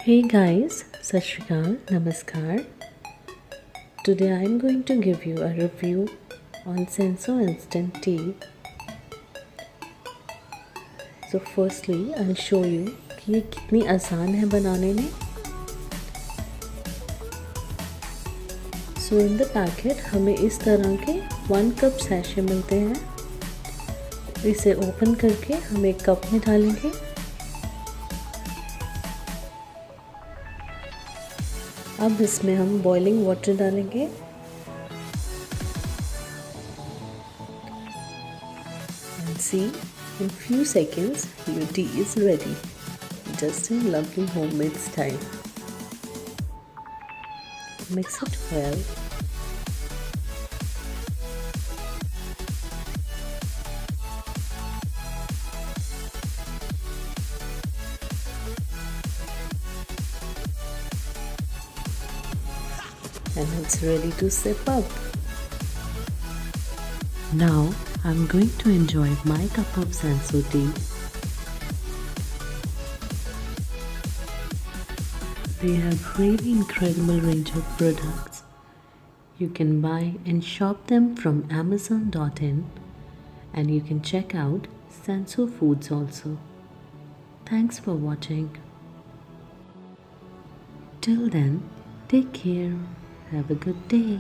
Hey guys, Sat Shri Akal, Namaskar. Today I am going to give you a review on Senso instant tea. So firstly, I'll show you कि ये कितनी आसान है बनाने में. So in the packet हमें इस तरह के 1 कप सैशे मिलते हैं. इसे ओपन करके हम एक कप में डालेंगे. अब इसमें हम बॉइलिंग वाटर डालेंगे. And see, in few seconds your tea is ready, just in lovely homemade style. Mix it well. And it's ready to sip up. Now I'm going to enjoy my cup of Senso tea. They have really incredible range of products. You can buy and shop them from Amazon.in, and you can check out Senso Foods also. Thanks for watching. Till then, take care. Have a good day.